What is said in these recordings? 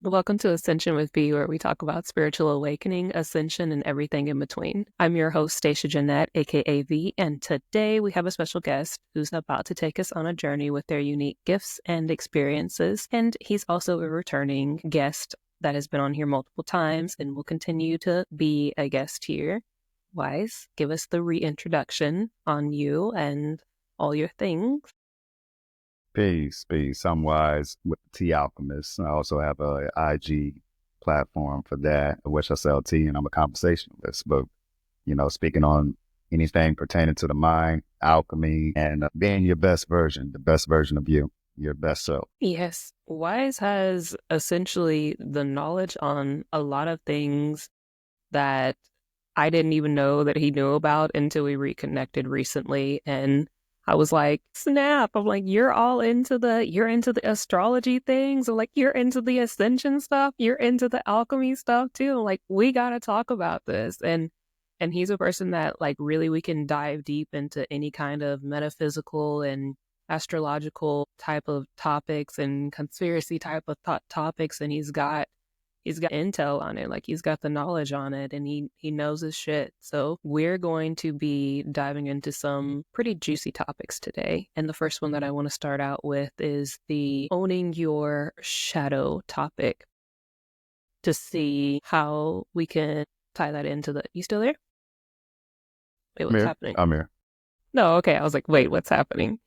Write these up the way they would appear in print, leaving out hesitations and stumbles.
Welcome to Ascension with B, where we talk about spiritual awakening, ascension, and everything in between. I'm your host, Stashia Jeanette, aka V, and today we have a special guest who's about to take us on a journey with their unique gifts and experiences. And he's also a returning guest that has been on here multiple times and will continue to be a guest here. Wise, give us the reintroduction on you and all your things. Peace, peace. I'm Wise with the.tea.alchemists. I also have a IG platform for that, which I sell tea, and I'm a conversationalist. But, speaking on anything pertaining to the mind, alchemy, and being your best version, the best version of you, your best self. Yes, Wise has essentially the knowledge on a lot of things that I didn't even know that he knew about until we reconnected recently. And I was like, snap. I'm like, you're into the astrology things. I'm like, you're into the ascension stuff. You're into the alchemy stuff too. I'm like, we got to talk about this. And he's a person that like really we can dive deep into any kind of metaphysical and astrological type of topics and conspiracy type of topics. And he's got intel on it, like he's got the knowledge on it, and he knows his shit. So we're going to be diving into some pretty juicy topics today. And the first one that I want to start out with is the owning your shadow topic, to see how we can tie that into the... You still there? Wait, I'm what's here. happening? I'm here. No, okay. I was like, wait, what's happening?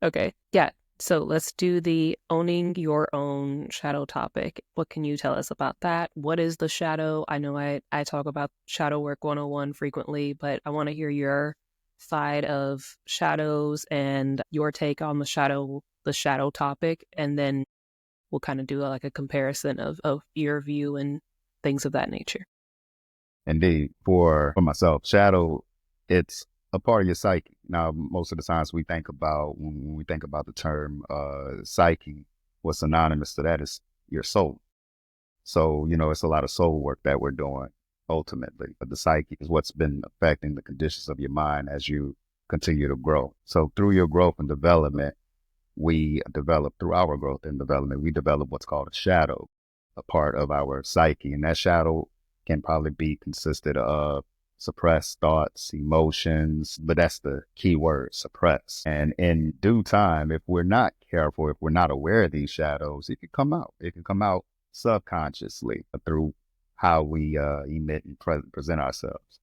Okay. Yeah. So let's do the owning your own shadow topic. What can you tell us about that? What is the shadow? I know I talk about shadow work 101 frequently, but I want to hear your side of shadows and your take on the shadow topic. And then we'll kind of do like a comparison of your view and things of that nature. Indeed. For myself, shadow, it's a part of your psyche. Now, most of the times when we think about the term psyche, what's synonymous to that is your soul. So, it's a lot of soul work that we're doing ultimately. But the psyche is what's been affecting the conditions of your mind as you continue to grow. So through your growth and development, we develop what's called a shadow, a part of our psyche. And that shadow can probably be consisted of suppressed thoughts, emotions, but that's the key word, suppress. And in due time, if we're not careful, if we're not aware of these shadows, it can come out. It can come out subconsciously through how we emit and present ourselves.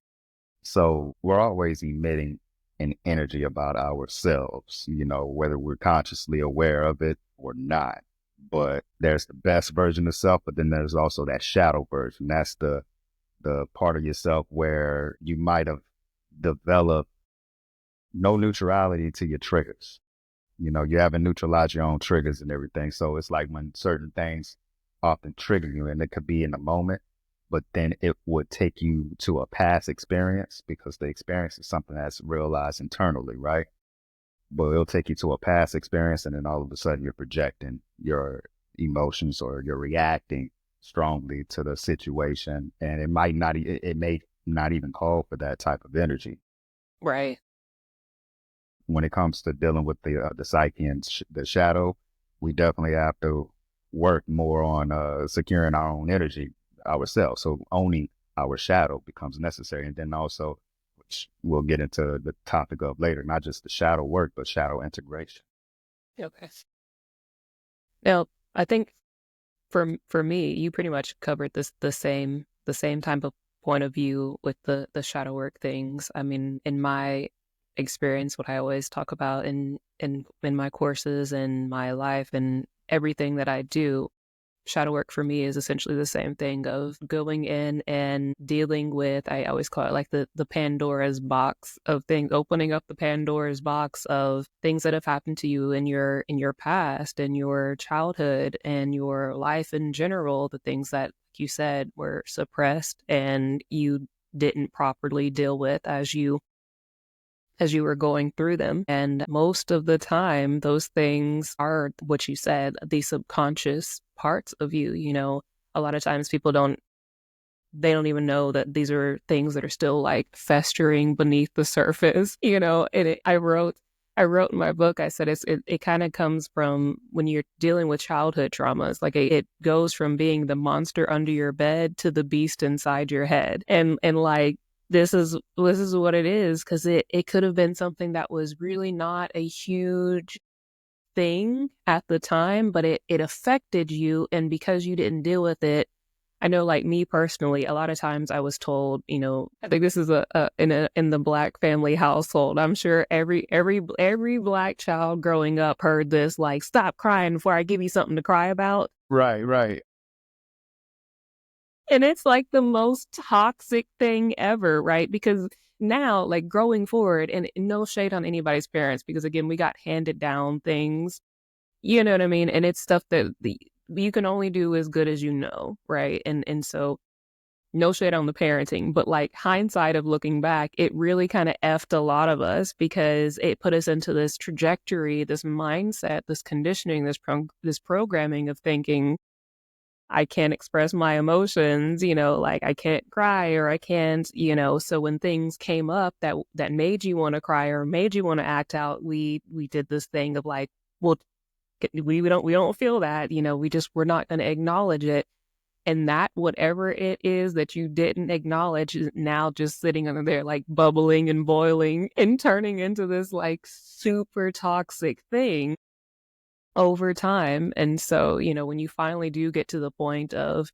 So we're always emitting an energy about ourselves, whether we're consciously aware of it or not. But there's the best version of self, but then there's also that shadow version. That's the part of yourself where you might have developed no neutrality to your triggers. You haven't neutralized your own triggers and everything. So it's like when certain things often trigger you, and it could be in the moment, but then it would take you to a past experience, because the experience is something that's realized internally, right? But it'll take you to a past experience, and then all of a sudden you're projecting your emotions, or you're reacting strongly to the situation, and it may not even call for that type of energy. Right. When it comes to dealing with the psyche and the shadow, we definitely have to work more on securing our own energy ourselves. So owning our shadow becomes necessary. And then also, which we'll get into the topic of later, not just the shadow work, but shadow integration. Okay. Now, I think for me, you pretty much covered the same type of point of view with the shadow work things. I mean, in my experience, what I always talk about in my courses and my life and everything that I do, shadow work for me is essentially the same thing of going in and dealing with, I always call it like the Pandora's box of things, opening up the Pandora's box of things that have happened to you in your past and your childhood and your life in general, the things that, like you said, were suppressed and you didn't properly deal with as you were going through them. And most of the time, those things are what you said, the subconscious parts of you. A lot of times they don't even know that these are things that are still like festering beneath the surface. I wrote I wrote in my book, I said it kind of comes from when you're dealing with childhood traumas. Like it goes from being the monster under your bed to the beast inside your head. And like this is what it is, because it could have been something that was really not a huge thing at the time, but it affected you. And because you didn't deal with it, I know, like me personally, a lot of times I was told, I think this is in the Black family household. I'm sure every Black child growing up heard this, like, stop crying before I give you something to cry about. Right, right. And it's like the most toxic thing ever, right? Because now, like growing forward, and no shade on anybody's parents, because again, we got handed down things, you know what I mean? And it's stuff that you can only do as good as you know, right? And so no shade on the parenting, but like hindsight of looking back, it really kind of effed a lot of us, because it put us into this trajectory, this mindset, this conditioning, this programming of thinking, I can't express my emotions, like I can't cry, or I can't, so when things came up that made you want to cry or made you want to act out, we did this thing of like, well, we don't feel that, we're not going to acknowledge it. And that, whatever it is that you didn't acknowledge, is now just sitting under there, like bubbling and boiling and turning into this like super toxic thing over time. And so, when you finally do get to the point of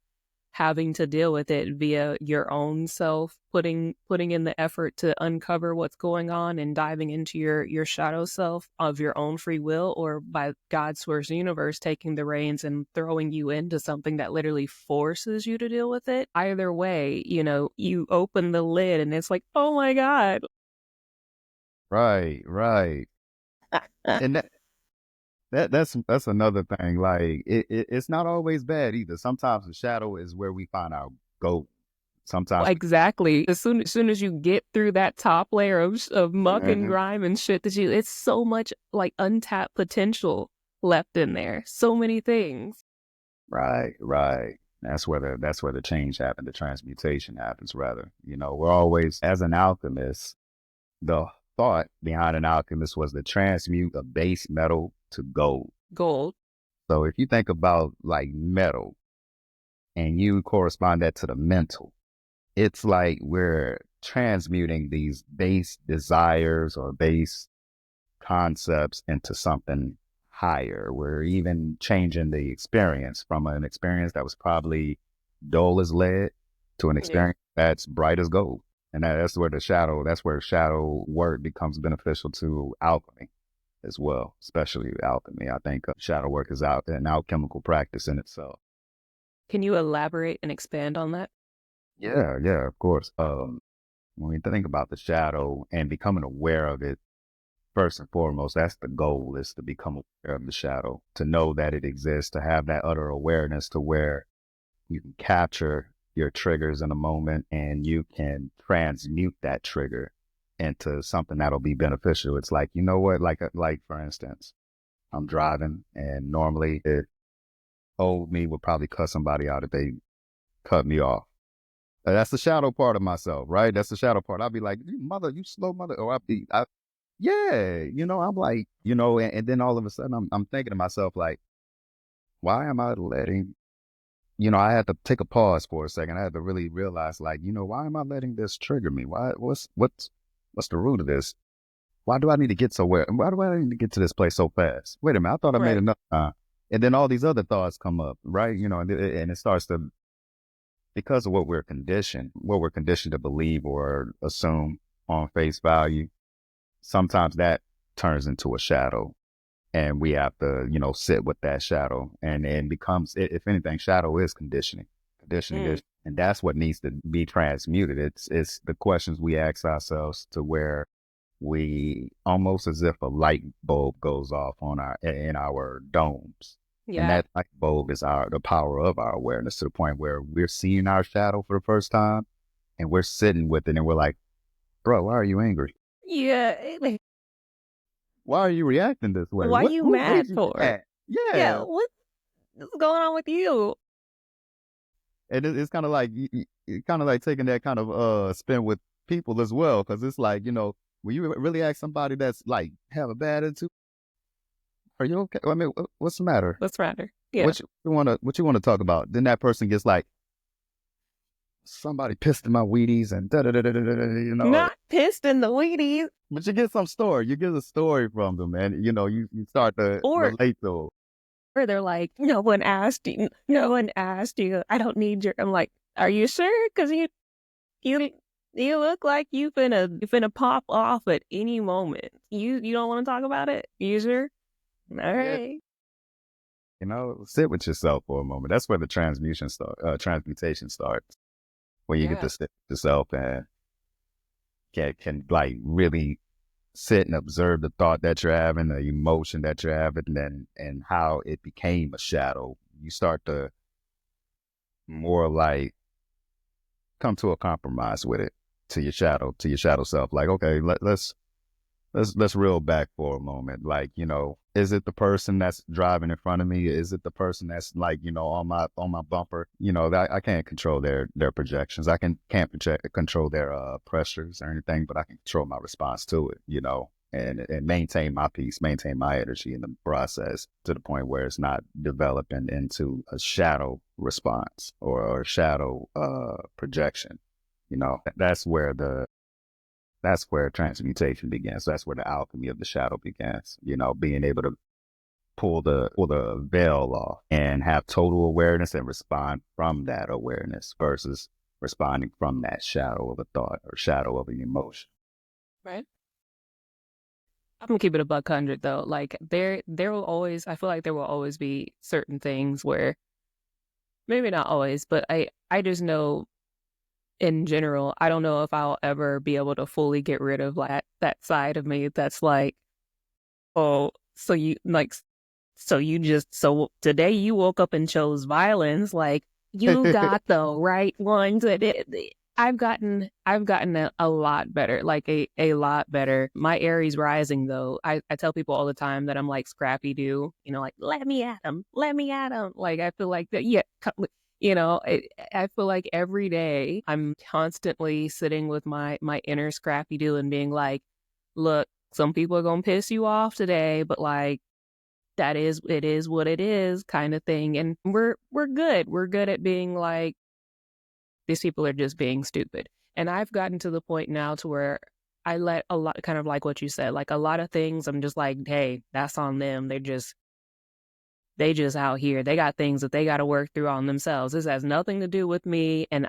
having to deal with it via your own self, putting in the effort to uncover what's going on and diving into your shadow self of your own free will, or by God's source universe taking the reins and throwing you into something that literally forces you to deal with it. Either way, you open the lid and it's like, oh my God. Right, right. And that's another thing. Like it's not always bad either. Sometimes the shadow is where we find our gold. Sometimes Exactly. As soon as you get through that top layer of muck and Mhm. grime and shit, it's so much like untapped potential left in there. So many things. Right, right. That's where the change happens, the transmutation happens rather. We're always, as an alchemist, the thought behind an alchemist was to transmute a base metal to gold. Gold. So if you think about like metal and you correspond that to the mental, it's like we're transmuting these base desires or base concepts into something higher. We're even changing the experience from an experience that was probably dull as lead to an Yeah. experience that's bright as gold. And that's where shadow work becomes beneficial to alchemy as well, especially alchemy. I think shadow work is out an alchemical practice in itself. Can you elaborate and expand on that? Yeah, yeah, of course. When we think about the shadow and becoming aware of it, first and foremost, that's the goal, is to become aware of the shadow, to know that it exists, to have that utter awareness to where you can capture your triggers in a moment and you can transmute that trigger into something that'll be beneficial. It's like, you know what, like for instance, I'm driving and normally it old me would probably cut somebody out if they cut me off. That's the shadow part of myself, right? That's the shadow part. I'll be like, "You mother, you slow mother," or yeah, I'm like, and then all of a sudden I'm thinking to myself, like, why am I letting, I had to take a pause for a second. I had to really realize, like, why am I letting this trigger me? What's the root of this? Why do I need to get somewhere? Why do I need to get to this place so fast? Wait a minute, I thought I made Right. enough time. And then all these other thoughts come up, right? And it starts to, because of what we're conditioned to believe or assume on face value, sometimes that turns into a shadow and we have to, sit with that shadow and becomes, if anything, shadow is conditioning. Conditioning Mm. is, and that's what needs to be transmuted. It's the questions we ask ourselves to where we almost as if a light bulb goes off in our domes. And Yeah. that light bulb is the power of our awareness, to the point where we're seeing our shadow for the first time and we're sitting with it and we're like, bro, why are you angry? Yeah. Why are you reacting this way? Why you What mad made you for? mad? Yeah. Yeah. What's going on with you? And it's kind of like, kind of like taking that kind of spin with people as well. Cause it's like, Will you really ask somebody that's like have a bad attitude, are you okay? I mean, what's the matter? Let's rather. Yeah. What you wanna talk about? Then that person gets like, somebody pissed in my Wheaties and da da da da da da, Not pissed in the Wheaties. But you get some story. You get a story from them, and you start to Or relate to them. or they're like, no one asked you. No one asked you. I don't need your. I'm like, are you sure? Because you you look like you finna pop off at any moment. You don't want to talk about it? You sure? All Yeah, right. sit with yourself for a moment. That's where the transmutation starts. When you get Yeah. to sit with yourself and can like really sit and observe the thought that you're having, the emotion that you're having, and how it became a shadow. You start to more like come to a compromise with it, to your shadow self. Like, okay, let's reel back for a moment. Like, is it the person that's driving in front of me? Is it the person that's like, on my bumper? That I can't control their projections. I can't control their pressures or anything, but I can control my response to it. And maintain my peace, maintain my energy in the process to the point where it's not developing into a shadow response or a shadow projection. That's where transmutation begins. That's where the alchemy of the shadow begins. Being able to pull the veil off and have total awareness and respond from that awareness versus responding from that shadow of a thought or shadow of an emotion. Right. I'm gonna keep it a buck 100 though. Like there will always. I feel like there will always be certain things where maybe not always, but I just know in general, I don't know if I'll ever be able to fully get rid of like that side of me that's like, oh, so today you woke up and chose violence, like you got the right ones. I've gotten a lot better, like a lot better. My Aries rising though, I tell people all the time that I'm like Scrappy Doo, like let me at him. Like I feel like that, yeah. I feel like every day I'm constantly sitting with my inner Scrappy Doo and being like, look, some people are gonna piss you off today, but like it is what it is kind of thing. And we're good. We're good at being like, these people are just being stupid. And I've gotten to the point now to where I let a lot, kind of like what you said, like a lot of things I'm just like, hey, that's on them. They just out here. They got things that they got to work through on themselves. This has nothing to do with me. And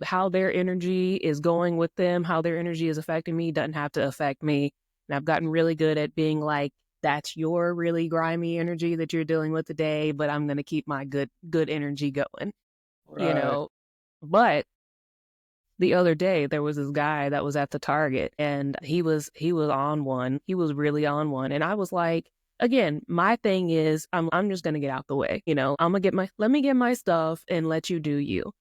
how their energy is going with them, how their energy is affecting me doesn't have to affect me. And I've gotten really good at being like, that's your really grimy energy that you're dealing with today, but I'm going to keep my good energy going, you Right. know. But the other day there was this guy that was at the Target and he was on one. He was really on one. And I was like, again, my thing is I'm just gonna get out the way. I'm gonna let me get my stuff and let you do you.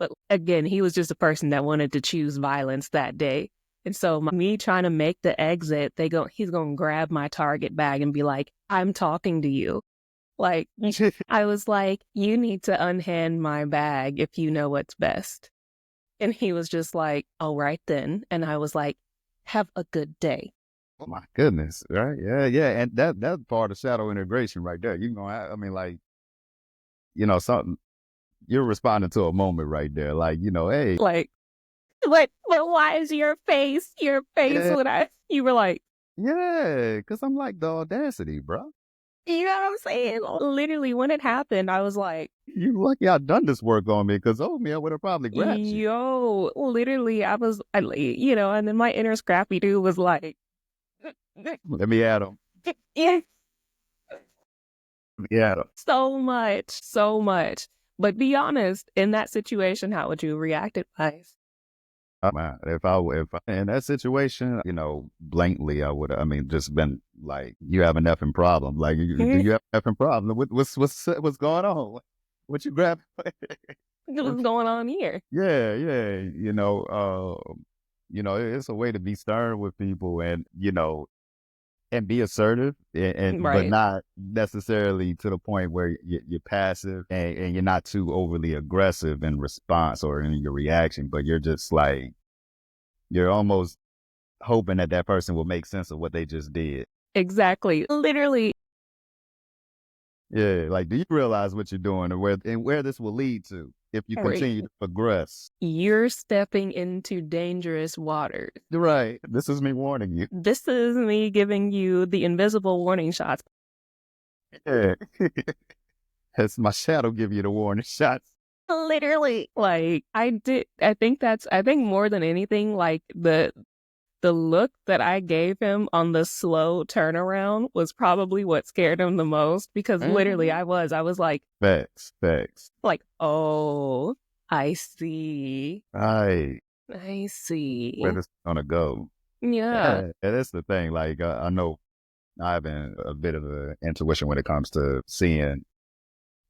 But again, he was just a person that wanted to choose violence that day. And so me trying to make the exit, he's gonna grab my Target bag and be like, I'm talking to you. Like I was like, you need to unhand my bag if you know what's best. And he was just like, all right then. And I was like, have a good day. Oh my goodness, right? Yeah, yeah, and that's part of shadow integration right there. I mean, like, something you're responding to a moment right there, like, hey, Like, but why is your face yeah, when you were like, yeah, because I'm like the audacity, bro. you know what I'm saying? Literally, when it happened, I was like, You lucky I done this work on me, because me, I would have probably grabbed you. yo, literally, and then my inner Scrappy dude was like, Let me at him. yeah, Let me at him. so much, so much. But be honest, in that situation, how would you have reacted, guys? Man, if in that situation, blatantly, I mean, just been like, you have an effing problem. Like, do you have an effing problem? What's going on? What you grab? What's going on here? Yeah, yeah. It's a way to be stern with people and be assertive but Right. not necessarily to the point where you're passive and you're not too overly aggressive in response or in your reaction, but you're just like, you're almost hoping that that person will make sense of what they just did. Exactly. Literally. Yeah, like, do you realize what you're doing and where this will lead to if you Right. continue to progress? You're stepping into dangerous waters. Right. This is me warning you. This is me giving you the invisible warning shots. Yeah. It's my shadow give you the warning shots. Literally. Like I think more than anything, like the look that I gave him on the slow turnaround was probably what scared him the most, because literally Mhm. I was Facts, facts. like, oh, I see. Right. I Where see. this is gonna go. Yeah. Yeah, that's the thing. Like, I know I have a bit of an intuition when it comes to seeing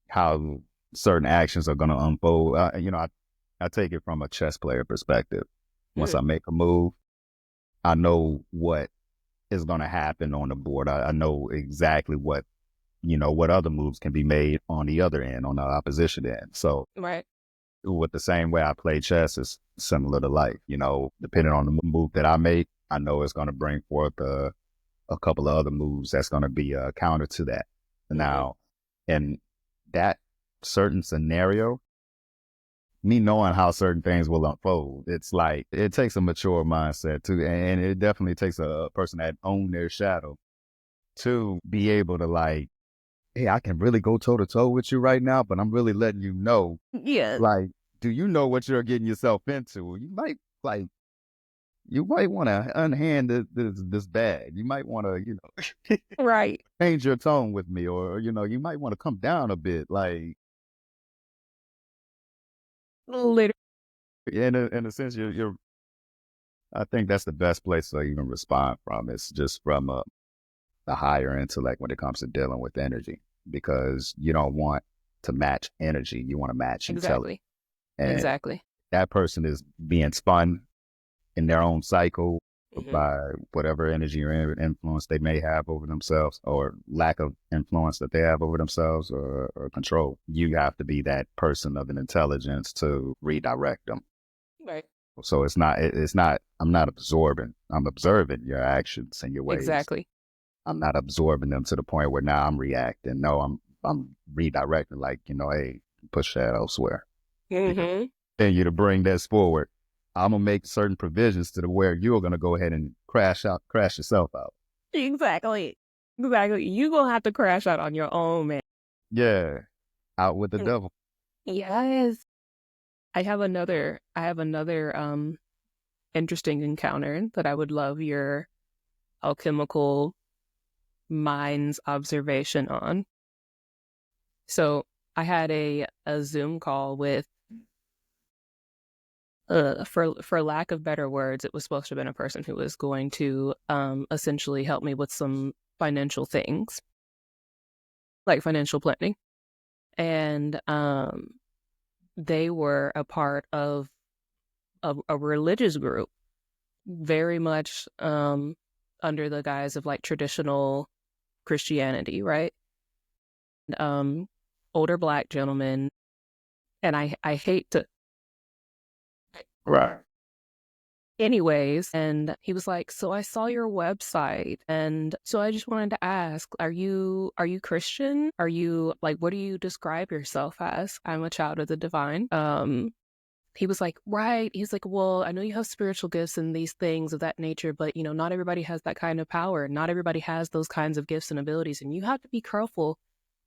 how certain actions are going to unfold. I take it from a chess player perspective. Once Mm, I make a move, I know what is going to happen on the board. I know exactly what other moves can be made on the other end, on the opposition end. So right. with the same way I play chess is similar to life. Depending on the move that I make, I know it's going to bring forth a couple of other moves that's going to be a counter to that. Mm-hmm. Now, in that certain scenario, me knowing how certain things will unfold, it's like it takes a mature mindset too, and it definitely takes a person that own their shadow to be able to like, hey, I can really go toe to toe with you right now, but I'm really letting you know, Yeah. like, do you know what you're getting yourself into? You might want to unhand this bag. You might want to, Right. change your tone with me, or you might want to come down a bit. Like, Literally. in a sense, you're. I think that's the best place to even respond from. It's just from the higher intellect when it comes to dealing with energy, because you don't want to match energy. You want to match intelligence, Exactly. and Exactly. that person is being spun in their own cycle Hmm. by whatever energy or influence they may have over themselves, or lack of influence that they have over themselves, or control. You have to be that person of an intelligence to redirect them. Right. So it's not, I'm not absorbing. I'm observing your actions and your ways. Exactly. I'm not absorbing them to the point where now I'm reacting. No, I'm redirecting, like, hey, push that elsewhere. Because Hmm. continue to bring this forward, I'm gonna make certain provisions to the where you're gonna go ahead and crash yourself out. Exactly. Exactly. You gonna have to crash out on your own, man. Yeah. Out with the Mm, devil. yes. I have another interesting encounter that I would love your alchemical mind's observation on. So I had a Zoom call with for lack of better words, it was supposed to have been a person who was going to essentially help me with some financial things, like financial planning. And they were a part of a religious group, very much under the guise of like traditional Christianity, right? Um, older black gentleman, and I hate to. Right. Anyways, and he was like, "So I saw your website, and so I just wanted to ask, are you Christian? Are you like what do you describe yourself as? I'm a child of the divine." He was like, "Right." He's like, "Well, I know you have spiritual gifts and these things of that nature, but not everybody has that kind of power. Not everybody has those kinds of gifts and abilities, and you have to be careful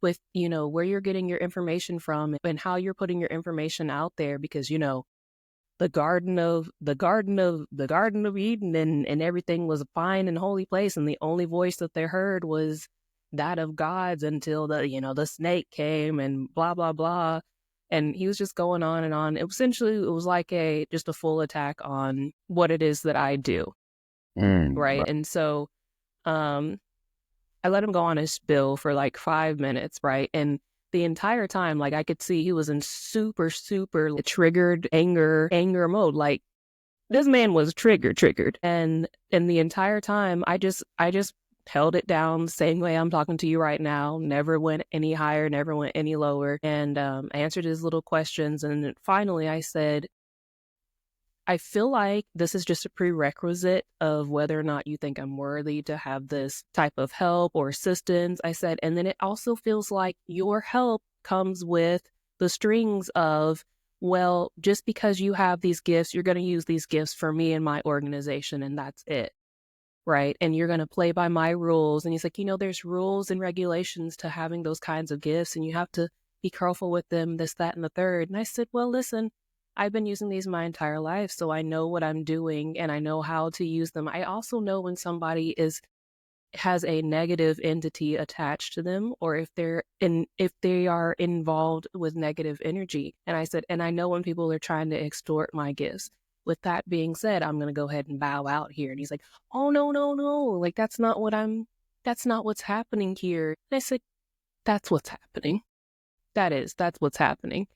with, where you're getting your information from and how you're putting your information out there because, the Garden of Eden and everything was a fine and holy place, and the only voice that they heard was that of God's until the snake came and blah blah blah." And he was just going on and on. It was like a just a full attack on what it is that I do, right? Right. And so um I let him go on his spill for like 5 minutes, right? And the entire time, like I could see he was in super, super triggered anger mode. Like this man was triggered. And the entire time I just held it down the same way I'm talking to you right now, never went any higher, never went any lower, and answered his little questions. And finally I feel like this is just a prerequisite of whether or not you think I'm worthy to have this type of help or assistance. I said, and then it also feels like your help comes with the strings of, well, just because you have these gifts, you're going to use these gifts for me and my organization, and that's it. Right. And you're going to play by my rules. And he's like, there's rules and regulations to having those kinds of gifts, and you have to be careful with them, this, that, and the third. And I said, well, listen, I've been using these my entire life, so I know what I'm doing and I know how to use them. I also know when somebody has a negative entity attached to them, or if they are involved with negative energy. And I said, and I know when people are trying to extort my gifts. With that being said, I'm going to go ahead and bow out here. And he's like, oh, no, no, no. Like, that's not what's happening here. And I said, that's what's happening. That's what's happening.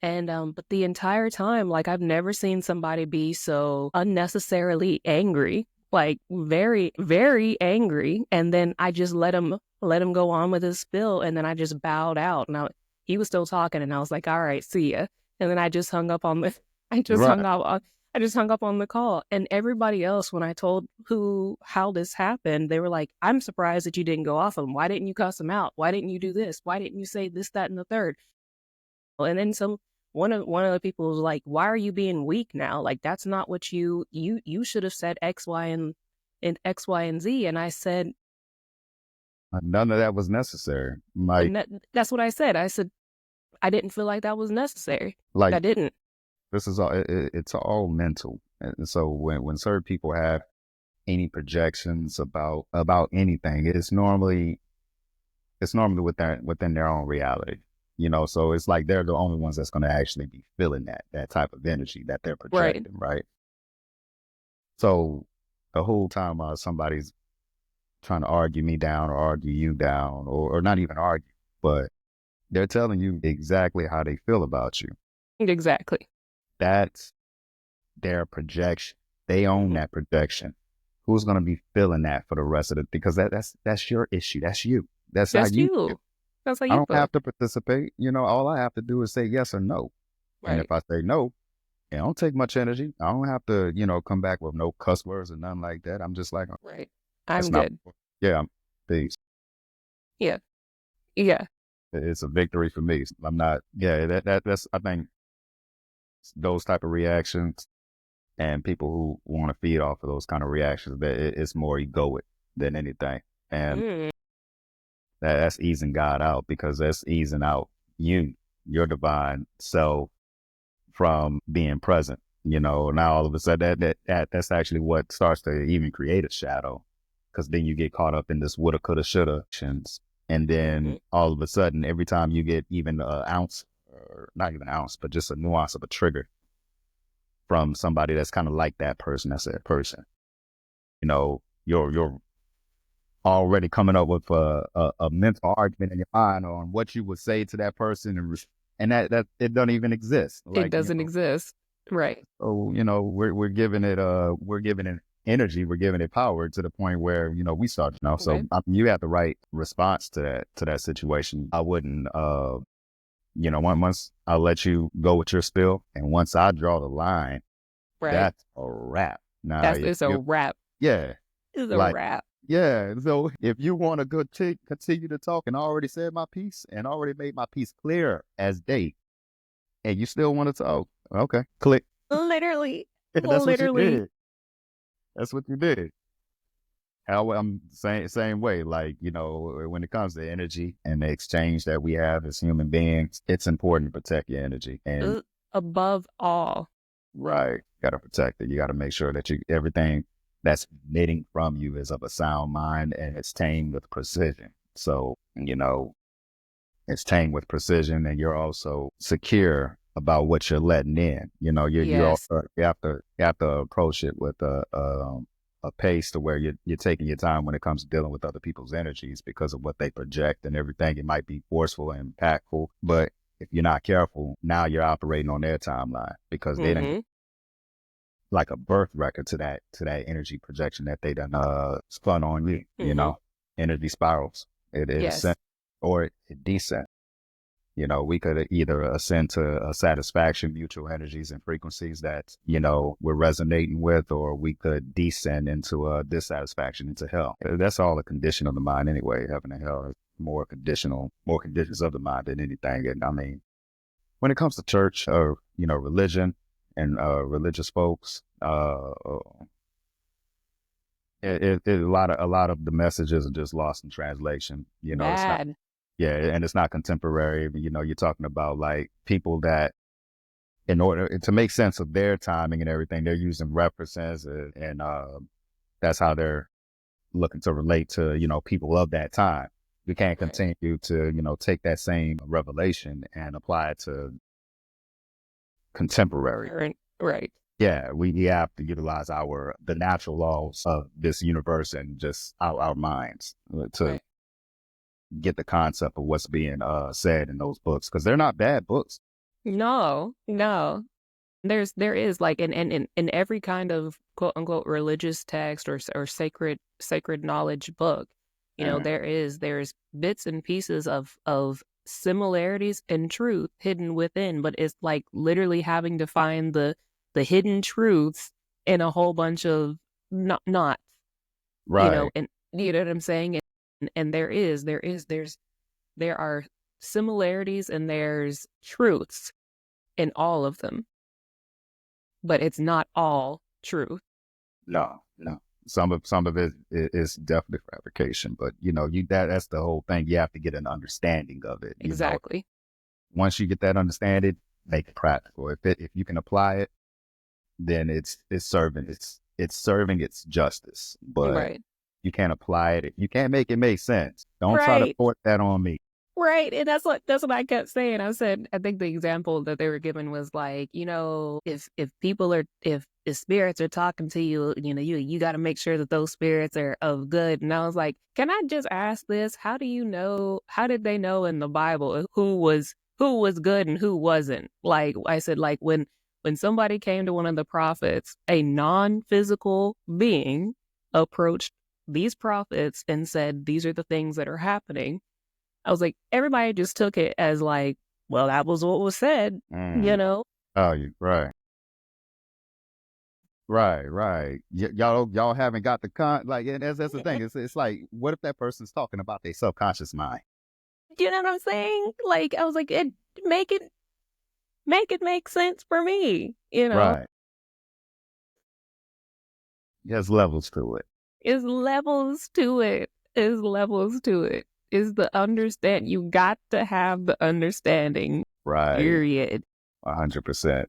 And, but the entire time, like, I've never seen somebody be so unnecessarily angry, like very, very angry. And then I just let him go on with his spill. And then I just bowed out. And he was still talking. And I was like, all right, see ya. And then I just hung up on Right. I just hung up on the call. And everybody else, when I told how this happened, they were like, I'm surprised that you didn't go off him. Why didn't you cuss him out? Why didn't you do this? Why didn't you say this, that, and the third? And then one of the people was like, why are you being weak now? Like, that's not what you should have said X, Y, and X, Y, and Z. And I said, None of that was necessary. and that's what I said. I said, I didn't feel like that was necessary. Like I didn't. this is all. It's all mental. And so when certain people have any projections about anything, it's normally within their own reality. So it's like they're the only ones that's going to actually be feeling that type of energy that they're Right. projecting, right? So the whole time somebody's trying to argue me down or argue you down, or not even argue, but they're telling you exactly how they feel about you. Exactly. That's their projection. They own Hmm. that projection. Who's going to be feeling that for the rest of it? Because that's your issue. That's you. That's how That's you feel. you. That's how I you don't feel. have to participate. All I have to do is say yes or no. And if Right. I say no, it don't take much energy. I don't have to, come back with no cuss words or nothing like that. I'm just like, "Oh, Right. that's I'm not, good. yeah, peace. Yeah. Yeah. It's a victory for me. I'm not, yeah, that's, I think those type of reactions and people who want to feed off of those kind of reactions, that it's more egoic than anything. And Mm. that's easing God out, because that's easing out your divine self from being present. Now all of a sudden that's actually what starts to even create a shadow, because then you get caught up in this woulda, coulda, shoulda actions. And Hmm. then all of a sudden, every time you get even an ounce, or not even an ounce, but just a nuance of a trigger from somebody that's kind of like that person, that's that person, you're already coming up with a mental argument in your mind on what you would say to that person, and that it doesn't even exist. It Like, doesn't exist. Right. so we're giving it energy, we're giving it power to the point where we start. So Okay. you have the right response to that situation. I wouldn't once I let you go with your spill, and once I draw the line, Right. that's a wrap. Now That's if it's a you wrap. yeah, It's a like, wrap. yeah. So if you want to continue to talk, and I already said my piece and already made my piece clear as day, and you still want to talk, okay, click. Literally. That's what you Literally. did. That's what you did. How I'm same way. Like, when it comes to energy and the exchange that we have as human beings, it's important to protect your energy. And uh, Above all. right, got to protect it. You got to make sure that everything that's emitting from you is of a sound mind, and it's tamed with precision. So, it's tamed with precision, and you're also secure about what you're letting in. You Yes. also you have to approach it with a pace to where you're taking your time when it comes to dealing with other people's energies, because of what they project and everything. It might be forceful and impactful, but if you're not careful, now you're operating on their timeline, because they didn't, Hmm. like, a birth record to that energy projection that they done spun on you. Hmm. Energy spirals. It Yes. ascends or it descends. We could either ascend to a satisfaction, mutual energies and frequencies that, we're resonating with, or we could descend into a dissatisfaction, into hell. That's all a condition of the mind anyway. Heaven and hell is more conditions of the mind than anything. And I mean, when it comes to church or, religion and religious folks, a lot of the messages are just lost in translation. It's not, Bad. yeah, and it's not contemporary. You're talking about like people that, in order to make sense of their timing and everything, they're using references, and that's how they're looking to relate to, people of that time. We can't Right. continue to, take that same revelation and apply it to contemporary. Right. Yeah, we have to utilize the natural laws of this universe and just our minds to Right. get the concept of what's being said in those books, because they're not bad books. No, no. There is like in every kind of quote unquote religious text or sacred knowledge book, Mm. there's bits and pieces of similarities and truth hidden within, but it's like literally having to find the hidden truths in a whole bunch of not, Right. and you know what I'm saying? And there are similarities and there's truths in all of them, but it's not all truth. No, no. Some of it is definitely fabrication, but that's the whole thing. You have to get an understanding of it. Exactly. Once you get that understanding, make it practical. If you can apply it, then it's serving its justice. But Right. you can't apply it. If you can't make it make sense, don't try to Right. force that on me. Right. And that's what I kept saying. I said, I think the example that they were given was like, if spirits are talking to you, you got to make sure that those spirits are of good. And I was like, can I just ask this? How did they know in the Bible who was good and who wasn't? Like I said, like when somebody came to one of the prophets, a non-physical being approached these prophets and said, these are the things that are happening. I was like, everybody just took it as like, well, that was what was said, you Mm. know? Oh, you right. Right, right. Y'all haven't got the like, and that's the thing. It's like, what if that person's talking about their subconscious mind? You know what I'm saying? Like, I was like, make it make it make sense for me, you know? Right. There's levels to it. Is levels to it. Is levels to it. Is the understand you got to have the understanding. Right. Period. 100%.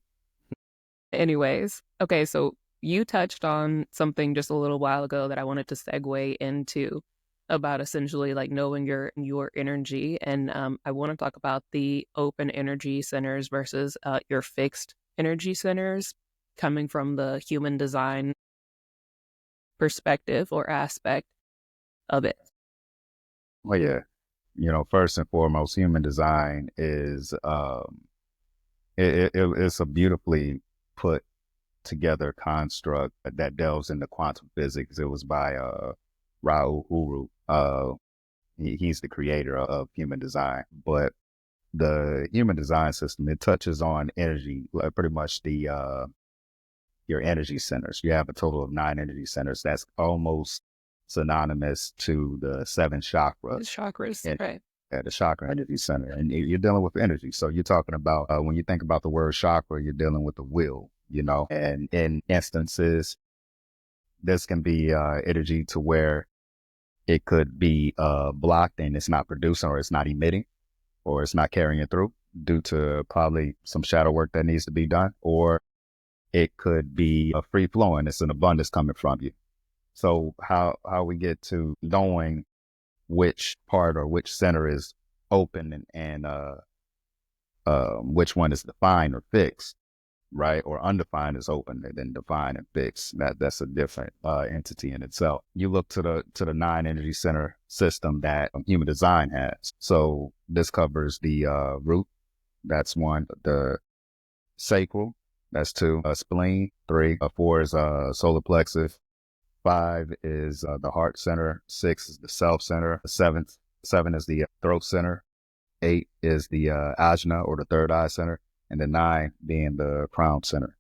Anyways, okay, so you touched on something just a little while ago that I wanted to segue into about essentially like knowing your energy, and I want to talk about the open energy centers versus your fixed energy centers, coming from the human design perspective or aspect of it. Well, yeah. First and foremost, human design is it's a beautifully put together construct that delves into quantum physics. It was by Raul Uru. He's the creator of human design, but the human design system, it touches on energy, like pretty much your energy centers. You have a total of 9 energy centers. That's almost synonymous to the 7 The chakras chakras, and right? the chakra energy center. And you're dealing with energy. So you're talking about, when you think about the word chakra, you're dealing with the will, and in instances, this can be energy to where it could be blocked and it's not producing, or it's not emitting, or it's not carrying it through due to probably some shadow work that needs to be done, or it could be a free flowing. It's an abundance coming from you. So how we get to knowing which part or which center is open, and which one is defined or fixed, right? Or undefined is open, and then defined and fixed. That's a different entity in itself. You look to the 9 energy center system that human design has. So this covers the root. That's 1. The sacral. That's 2. Spleen. 3. 4 is solar plexus. 5 is the heart center. 6 is the self center. 7 is the throat center. 8 is the ajna or the third eye center, and the 9 being the crown center.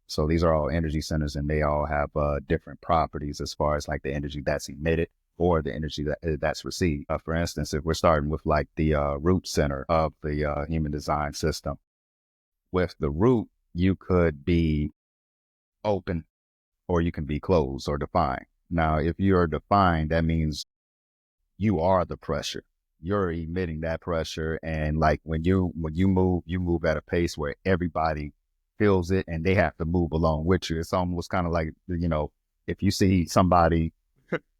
So these are all energy centers, and they all have different properties as far as like the energy that's emitted or the energy that's received. For instance, if we're starting with like the root center of the human design system, with the root, you could be open or you can be closed or defined. Now, if you're defined, that means you are the pressure. You're emitting that pressure, and like when you move at a pace where everybody feels it and they have to move along with you. It's almost kind of like, if you see somebody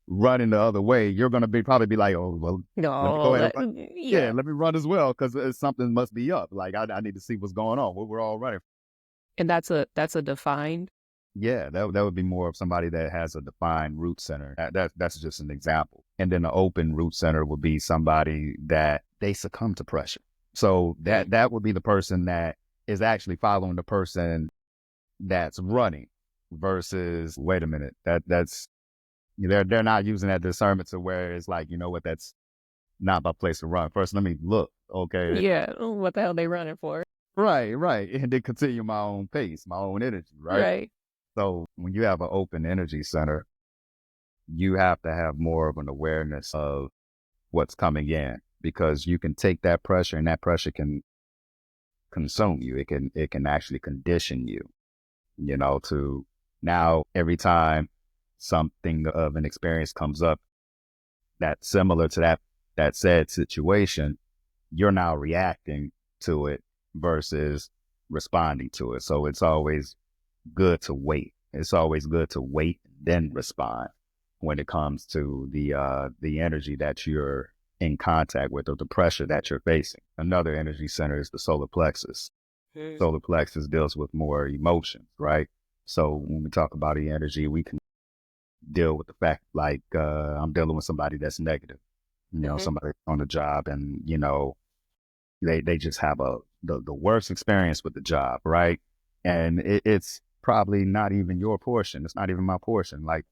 running the other way, you're gonna probably be like, oh well, let me go No, ahead and run. Yeah, yeah. let me run as well because something must be up. Like I need to see what's going on. We're all running. And that's a defined. Yeah, that would be more of somebody that has a defined root center. That's just an example. And then the open root center would be somebody that they succumb to pressure. So Mm. that would be the person that is actually following the person that's running versus wait a minute, that's they're not using that discernment to where it's like, you know what, that's not my place to run. First, let me look. Okay. Yeah. What the hell they running for? Right. And then continue my own pace, my own energy, right? Right. So when you have an open energy center, you have to have more of an awareness of what's coming in because you can take that pressure and that pressure can consume you. It can actually condition you, to now every time something of an experience comes up that's similar to that said situation, you're now reacting to it versus responding to it. So it's always good to wait. It's always good to wait and then respond when it comes to the energy that you're in contact with or the pressure that you're facing. Another energy center is the solar plexus. Mm. Solar plexus deals with more emotions, right? So when we talk about the energy, we can deal with the fact like I'm dealing with somebody that's negative, Hmm. somebody on the job, and they just have the worst experience with the job, right? And it's probably not even your portion. It's not even my portion. Like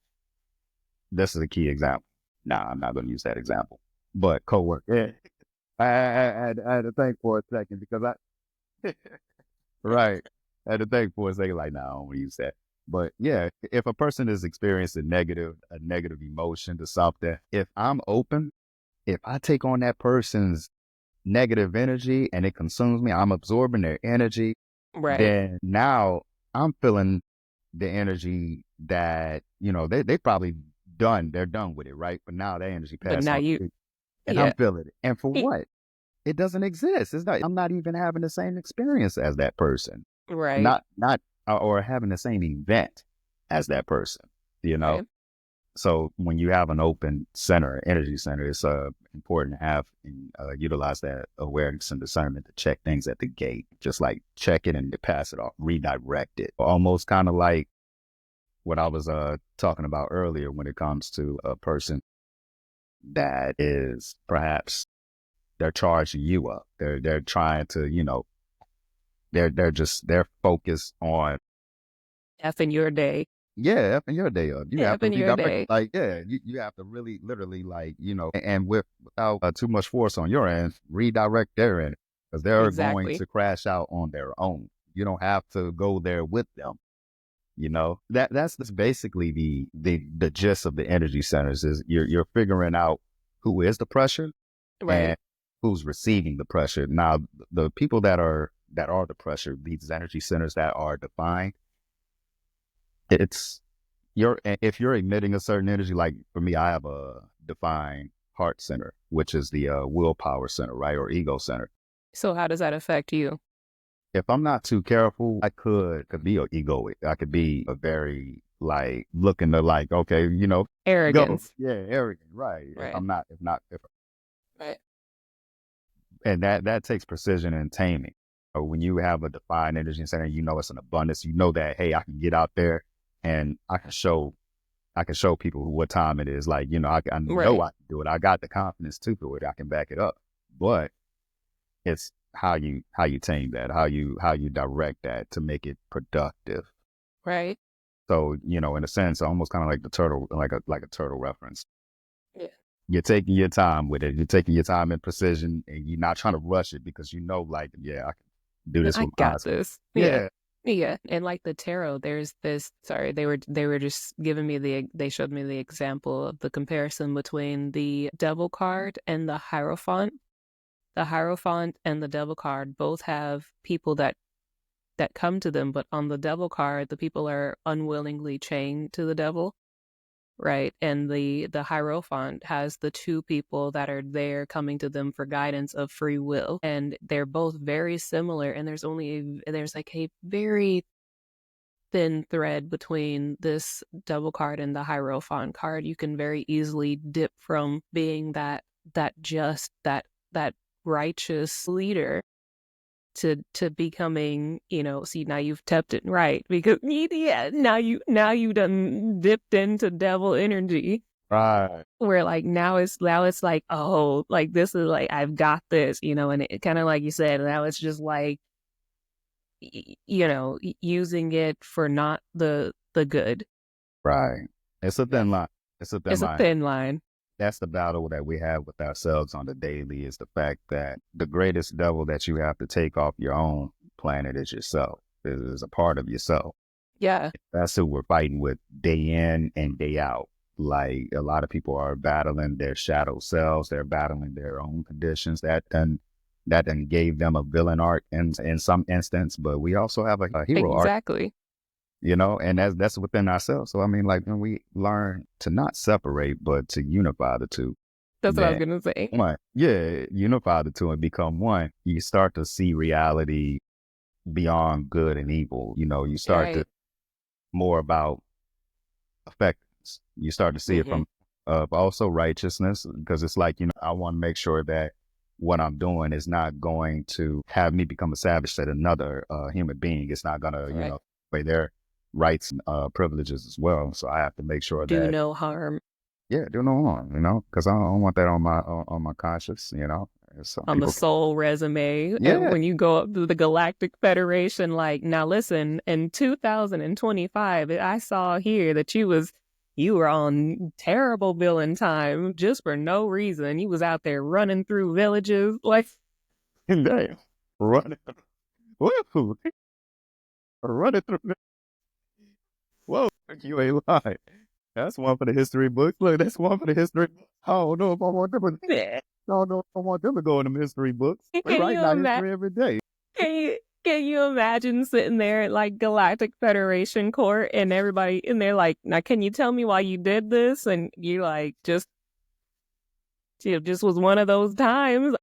this is a key example. Nah, I'm not going to use that example. But coworker, yeah, I had to think for a second because right, I had to think for a second. Like, nah, I don't want to use that. But yeah, if a person is experiencing a negative emotion to something, if I'm open, if I take on that person's negative energy and it consumes me, I'm absorbing their energy, Right. then now I'm feeling the energy that, they probably they're done with it, right? But now that energy But passed now on you, to me, and I'm yeah. feeling it. And for E- what? It doesn't exist. I'm not even having the same experience as that person. Right. Not or having the same event as that person, you know? Right. So when you have an open center, energy center, it's important to have and utilize that awareness and discernment to check things at the gate, just like check it and to pass it off, redirect it. Almost kind of like what I was talking about earlier when it comes to a person that is perhaps they're charging you up. They're trying to, they're focused on F in your day. yeah, effing your day up. You have F to in your redirect it. day. Like, yeah, you have to really, literally, like, and without too much force on your end, redirect their end because they're going Exactly. to crash out on their own. You don't have to go there with them. That's basically the gist of the energy centers is you're figuring out who is the pressure Right. and who's receiving the pressure. Now, the people that are the pressure, these energy centers that are defined, it's if you're emitting a certain energy, like for me, I have a defined heart center, which is the willpower center, right, or ego center. So how does that affect you? If I'm not too careful, I could be an egoic. I could be a very like looking to like, okay, go, Arrogance. yeah, arrogant, right. If Right. I'm not, if not, if Right. and that takes precision and taming. So when you have a defined energy center, it's an abundance. You know that hey, I can get out there and I can show people what time it is. Like, I know Right. I can do it. I got the confidence to do it. I can back it up. But it's how you tame that, how you direct that to make it productive. Right. So, in a sense, almost kind of like the turtle, like a turtle reference. Yeah. You're taking your time with it. You're taking your time and precision, and you're not trying to rush it because you know, like, yeah, I can do this I with my got eyes. this. Yeah. Yeah, Yeah. And like the tarot, there's this, sorry, they were just giving me they showed me the example of the comparison between the devil card and the hierophant. The hierophant and the devil card both have people that come to them, but on the devil card, the people are unwillingly chained to the devil, right? And the Hierophant has the two people that are there coming to them for guidance of free will, and they're both very similar. And there's like a very thin thread between this devil card and the Hierophant card. You can very easily dip from being that righteous leader to becoming, see, now you've tapped it right, because yeah, now you done dipped into devil energy, right, where like now it's like, oh, like this is like, I've got this, and it kind of like you said, now it's just like, using it for not the good. right. It's a thin line. It's a thin It's a line. thin line. That's the battle that we have with ourselves on the daily, is the fact that the greatest devil that you have to take off your own planet is yourself. It is a part of yourself. Yeah, That's who we're fighting with day in and day out. Like, a lot of people are battling their shadow selves. They're battling their own conditions. That then gave them a villain arc in some instance, but we also have a hero arc, exactly. and that's within ourselves. So I mean, like, when we learn to not separate, but to unify the two, That's what I was then gonna say. one, yeah, unify the two and become one, you start to see reality beyond good and evil. You start to Right. more about effectiveness. You start to see it Hmm. from also righteousness, because it's like, I want to make sure that what I'm doing is not going to have me become a savage to another human being. It's not going to, Correct. play their rights and privileges as well. So I have to make sure Do that, no harm. yeah, do no harm, because I don't want that on my conscience. Some On the people, soul resume, yeah, when you go up to the Galactic Federation, like, now listen, in 2025, I saw here that you were on terrible villain time just for no reason. You was out there running through villages, like, damn, running, woo, running through. Whoa, you ain't lying. That's one for the history books. Look, that's one for the history books. I don't know if I want them. I don't know if I want them to go in the history books. We're can writing you our imagine? history every day. Can you imagine sitting there at like Galactic Federation Court and everybody and they're like, now can you tell me why you did this? And you like, just was one of those times.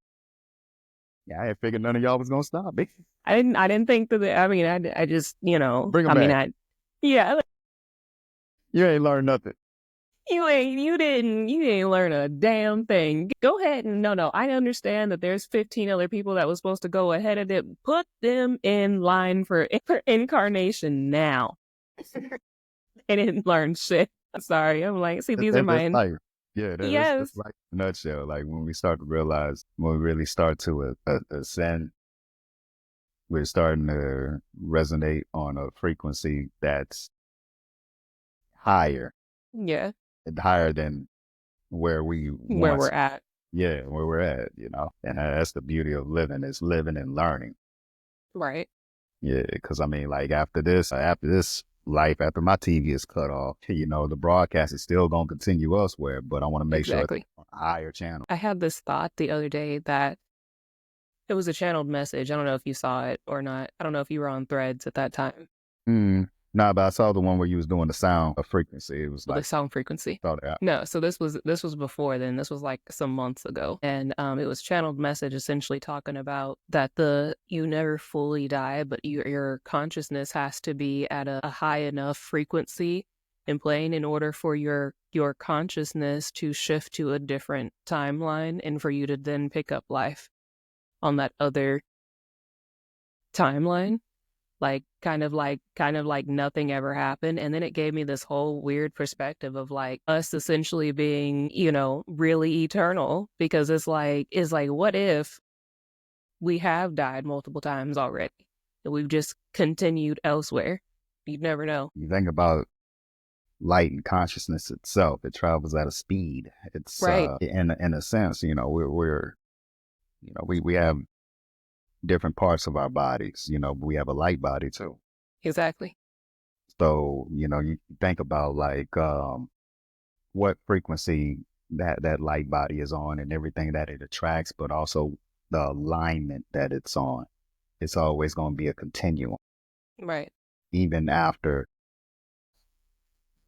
Yeah, I ain't figured none of y'all was gonna stop me. I didn't think that. I mean, I just, Bring them I mean, back. yeah, like, You ain't learned nothing. you didn't learn a damn thing. Go ahead and no, I understand that there's 15 other people that was supposed to go ahead of it. Put them in line for incarnation now. They didn't learn shit. Sorry, I'm like, see, these are That's mine. life. Yeah, that's Yes, like a nutshell. Like, when we start to realize, when we really start to ascend, we're starting to resonate on a frequency that's higher, yeah, higher than where we where we're once, at, yeah, where we're at. And that's the beauty of living, is living and learning. right? Yeah, because I mean, like, after this life, after my TV is cut off, the broadcast is still going to continue elsewhere, but I want to make sure it's Exactly. on a higher channel. I had this thought the other day that it was a channeled message. I don't know if you saw it or not. I don't know if you were on Threads at that time. Mm. Nah, but I saw the one where you was doing the sound of frequency. It was Well, the like, sound frequency. saw that. No, so this was before then. This was like some months ago, and it was channeled message essentially talking about that the you never fully die, but your consciousness has to be at a high enough frequency and plane in order for your consciousness to shift to a different timeline and for you to then pick up life on that other timeline, like kind of like nothing ever happened. And then it gave me this whole weird perspective of like us essentially being, really eternal, because it's like what if we have died multiple times already and we've just continued elsewhere? You'd never know. You think about light and consciousness itself. It travels at a speed. It's Right. in a sense, we're we have different parts of our bodies. We have a light body too. Exactly. So, you think about like what frequency that light body is on and everything that it attracts, but also the alignment that it's on. It's always going to be a continuum, Right. even after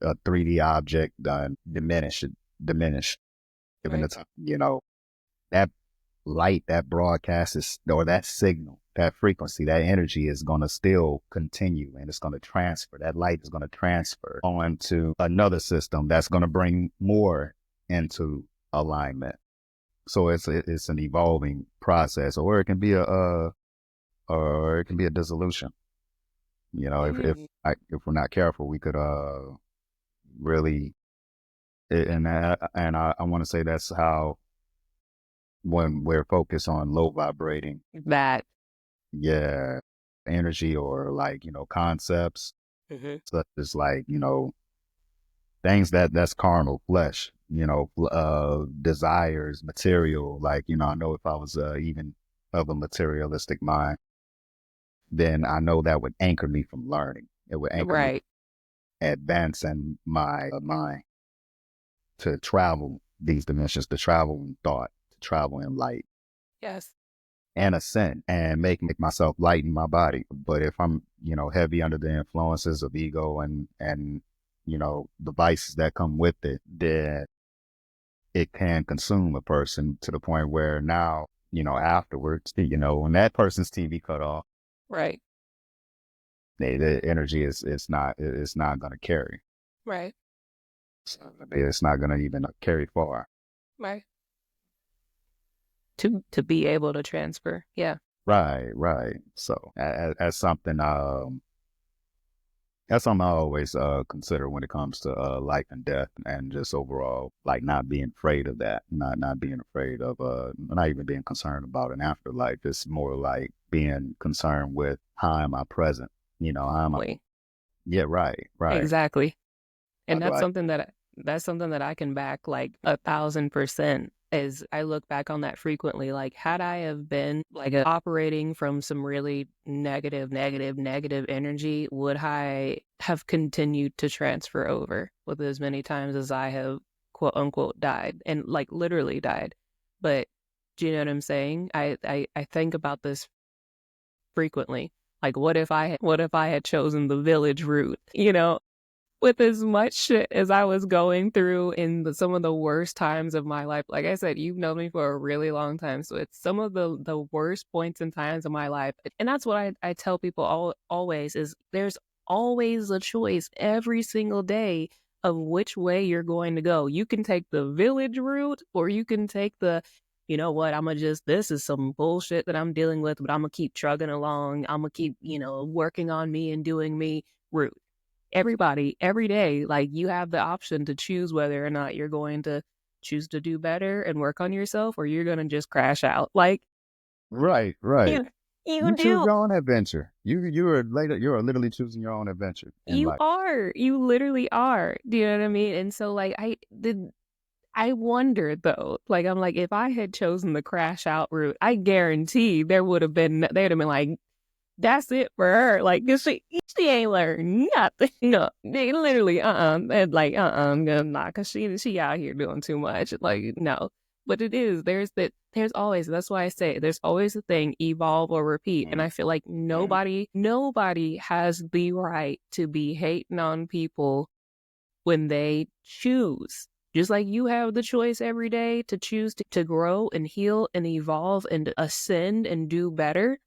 a 3D object done diminish, given the Right. time, that light, that broadcast is, or that signal, that frequency, that energy is going to still continue and it's going to transfer. That light is going to transfer onto another system that's going to bring more into alignment. So it's an evolving process, or it can be or it can be a dissolution. Mm. If we're not careful, we could really, and I want to say that's how, when we're focused on low vibrating, That. yeah, energy, or like, concepts Hmm. such as like, things that's carnal, flesh, desires, material. Like, I know if I was even of a materialistic mind, then I know that would anchor me from learning. It would anchor me Right. from advancing my mind to travel these dimensions, to travel in thought, to travel in light Yes. and ascend and make myself light in my body. But if I'm, heavy under the influences of ego and the vices that come with it, then it can consume a person to the point where now, afterwards, when that person's TV cut off, Right. the energy it's not going to carry. Right. So it's not going to even carry far. Right. To be able to transfer. Yeah. Right, right. So that's something I always consider when it comes to life and death, and just overall, like, not being afraid of that, not being afraid of not even being concerned about an afterlife. It's more like being concerned with, how am I present? How am I? Wait. Yeah, right, right. Exactly. How And do I? that's something that I can back like 1,000%. Is I look back on that frequently. Like, had I have been like operating from some really negative energy, would I have continued to transfer over with as many times as I have quote unquote died, and like literally died? But do you know what I'm saying? I think about this frequently. Like, what if I had chosen the village route? With as much shit as I was going through in some of the worst times of my life. Like I said, you've known me for a really long time. So it's some of the worst points and times of my life. And that's what I tell people always is there's always a choice every single day of which way you're going to go. You can take the village route, or you can take the, you know what, this is some bullshit that I'm dealing with, but I'm gonna keep trugging along. I'm gonna keep, working on me and doing me route. Everybody, every day, like, you have the option to choose whether or not you're going to choose to do better and work on yourself, or you're going to just crash out. Like, Right, right. you, you You choose do. your own adventure. You are literally choosing your own adventure in You life. are. You literally are. Do you know what I mean? And so, like, I wonder though, like, I'm like, if I had chosen the crash out route, I guarantee they'd have been like, that's it for her. Like, 'cause she ain't learned nothing. No, they literally, and like, nah, cause she out here doing too much. Like, no, but it is. There's always. That's why I say there's always a thing: evolve or repeat. And Mm. I feel like nobody has the right to be hating on people when they choose. Just like you have the choice every day to choose to grow and heal and evolve and ascend and do better.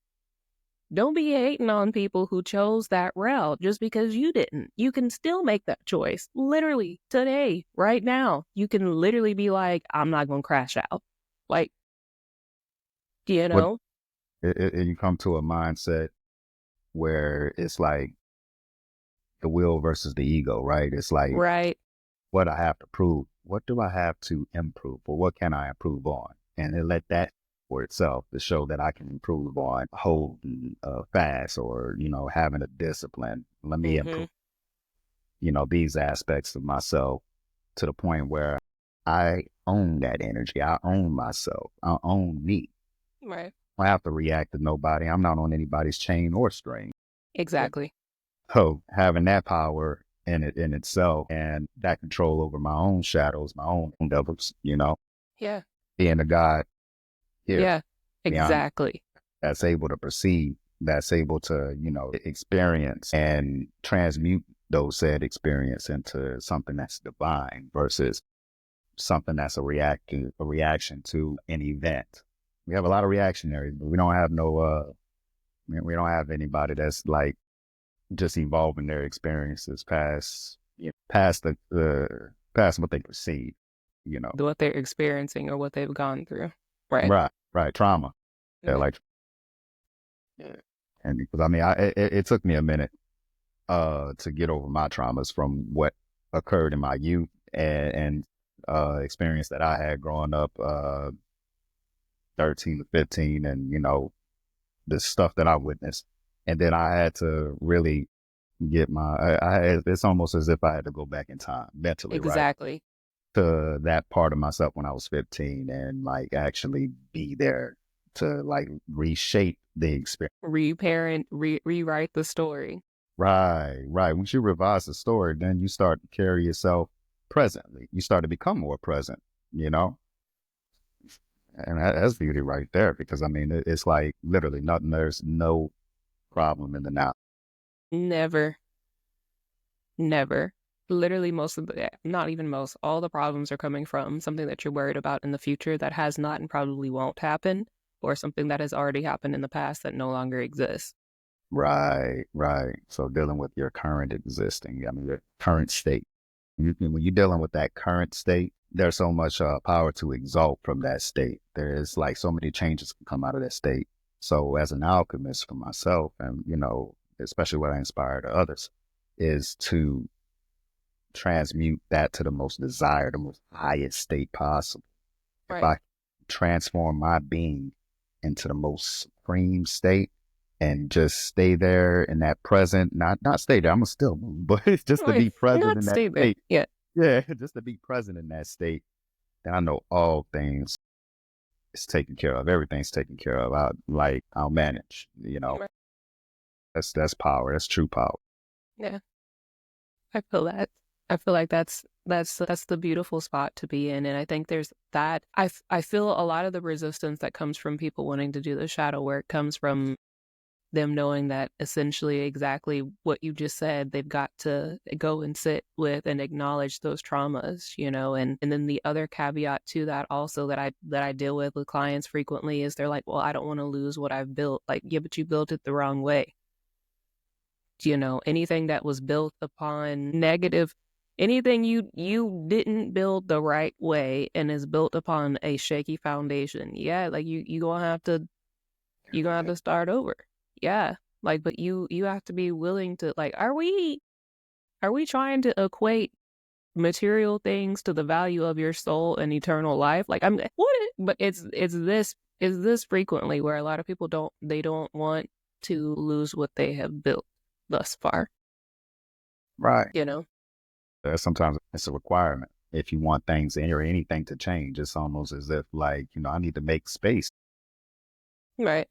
Don't be hating on people who chose that route just because you didn't. You can still make that choice. Literally today, right now. You can literally be like, I'm not going to crash out. Like, you What know? you come to a mindset where it's like the will versus the ego, right? It's like, Right. what I have to prove. What do I have to improve, or what can I improve on? And then let that for itself to show that I can improve on holding fast, or having a discipline. Let me Mm-hmm. improve. these aspects of myself to the point where I own that energy. I own myself. I own me. Right. I don't have to react to nobody. I'm not on anybody's chain or string. Exactly. So having that power in itself and that control over my own shadows, my own devils, Yeah. being a God here, Yeah. beyond Exactly. that's able to perceive, that's able to, experience and transmute those said experience into something that's divine versus something that's a reaction to an event. We have a lot of reactionaries, but we don't have we don't have anybody that's like just evolving their experiences past, past past what they perceive, you know. What they're experiencing or what they've gone through. Right. Right, right. Trauma. Yeah, Yeah. like, yeah. And because I mean, it took me a minute to get over my traumas from what occurred in my youth and experience that I had growing up 13 to 15 and the stuff that I witnessed. And then I had to really get it's almost as if I had to go back in time mentally, right? Exactly. To that part of myself when I was 15 and like actually be there to like reshape the experience. Reparent, rewrite the story. Right, right. Once you revise the story, then you start to carry yourself presently. You start to become more present, you know? And that's beauty right there because I mean, it's like literally nothing, there's no problem in the now. Never, never. Literally, most of the, not even most, all the problems are coming from something that you're worried about in the future that has not and probably won't happen, or something that has already happened in the past that no longer exists. Right, right. So dealing with your current existing, I mean, your current state. When you're dealing with that current state, there's so much power to exalt from that state. There's like so many changes can come out of that state. So as an alchemist for myself, and especially what I inspire to others, is to transmute that to the most desired, the most highest state possible. If Right. I transform my being into the most supreme state and just stay there in that present, not stay there, I'm gonna still move, but it's just to Right. be present Not in that stay there. state. Yeah. Yeah, just to be present in that state. Then I know all things is taken care of. Everything's taken care of. I'll manage. Right. That's power. That's true power. Yeah. I feel that. I feel like that's the beautiful spot to be in, and I think there's that. I feel a lot of the resistance that comes from people wanting to do the shadow work comes from them knowing that essentially exactly what you just said, they've got to go and sit with and acknowledge those traumas, and then the other caveat to that also that I deal with clients frequently is they're like, well, I don't want to lose what I've built. Like, yeah, but you built it the wrong way. Anything that was built upon negative, anything you didn't build the right way and is built upon a shaky foundation, yeah, like you gonna have to start over. Yeah. Like, but you have to be willing to, like, are we trying to equate material things to the value of your soul and eternal life? Like, but it's this frequently where a lot of people don't want to lose what they have built thus far, Right. you know? Sometimes it's a requirement. If you want things or anything to change, it's almost as if like, I need to make space. Right.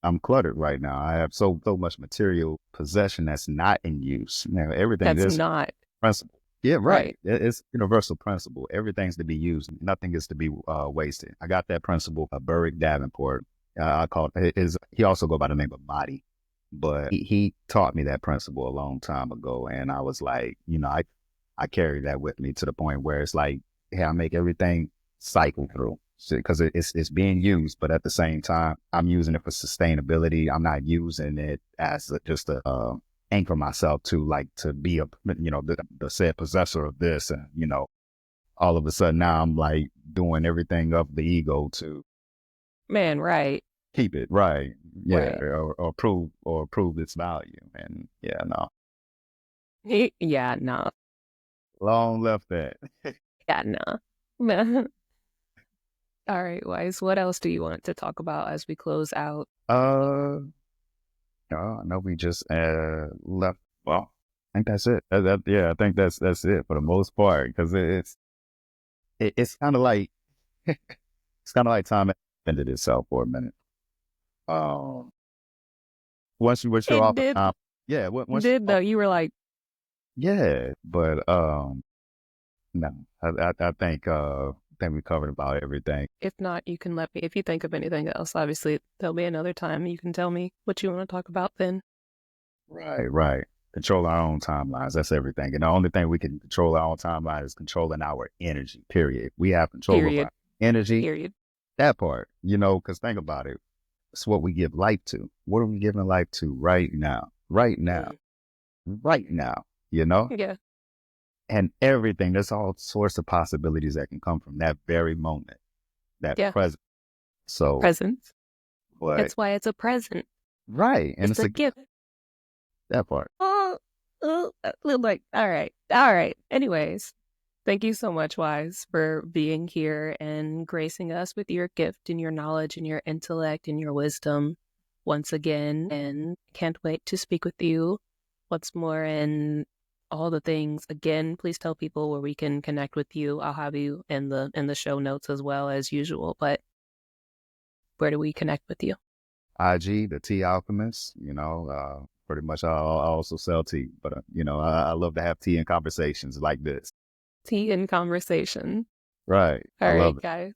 I'm cluttered right now. I have so much material possession that's not in use. Everything That's is not principle. Yeah, right. right. It's universal principle. Everything's to be used. Nothing is to be wasted. I got that principle. Burrick Davenport. I call it he also go by the name of Mahdi, but he taught me that principle a long time ago, and I was like, I carry that with me to the point where it's like, hey, I make everything cycle through because it's being used, but at the same time, I'm using it for sustainability. I'm not using it as just a anchor myself to like to be the said possessor of this, and all of a sudden now I'm like doing everything of the ego to Man, right. keep it right, yeah, Right. or prove its value, and yeah, no, Yeah, no. long left that. Yeah, no. All right, Wise. What else do you want to talk about as we close out? I know we just left. Well, I think that's it. Yeah, I think that's it for the most part because it's kind of like it's kind of like time ended itself for a minute. Um, once you're It off of did, time, yeah, once did though. You were like, yeah, but no, I think we covered about everything. if not, you can let me, if you think of anything else, obviously there'll be another time you can tell me what you want to talk about then. Right, right. Control our own timelines. That's everything. And the only thing we can control our own timeline is controlling our energy. Period. We have control of Period. our energy. Period. That part, because think about it. It's what we give life to. What are we giving life to right now? Right now. Mm. Right now. You know? Yeah. And everything, there's all sorts of possibilities that can come from that very moment, that Yeah. present. So, Presents. but That's why it's a present. right. And It's it's a a gift. that part. Oh, like, all right. All right. Anyways, thank you so much, Wise, for being here and gracing us with your gift and your knowledge and your intellect and your wisdom once again. And can't wait to speak with you once more and all the things. Again, please tell people where we can connect with you. I'll have you in the show notes as well as usual. But where do we connect with you? IG, the tea alchemist, pretty much I also sell tea, but I love to have tea and conversations like this. Tea and conversation. Right. I All right, love it. guys.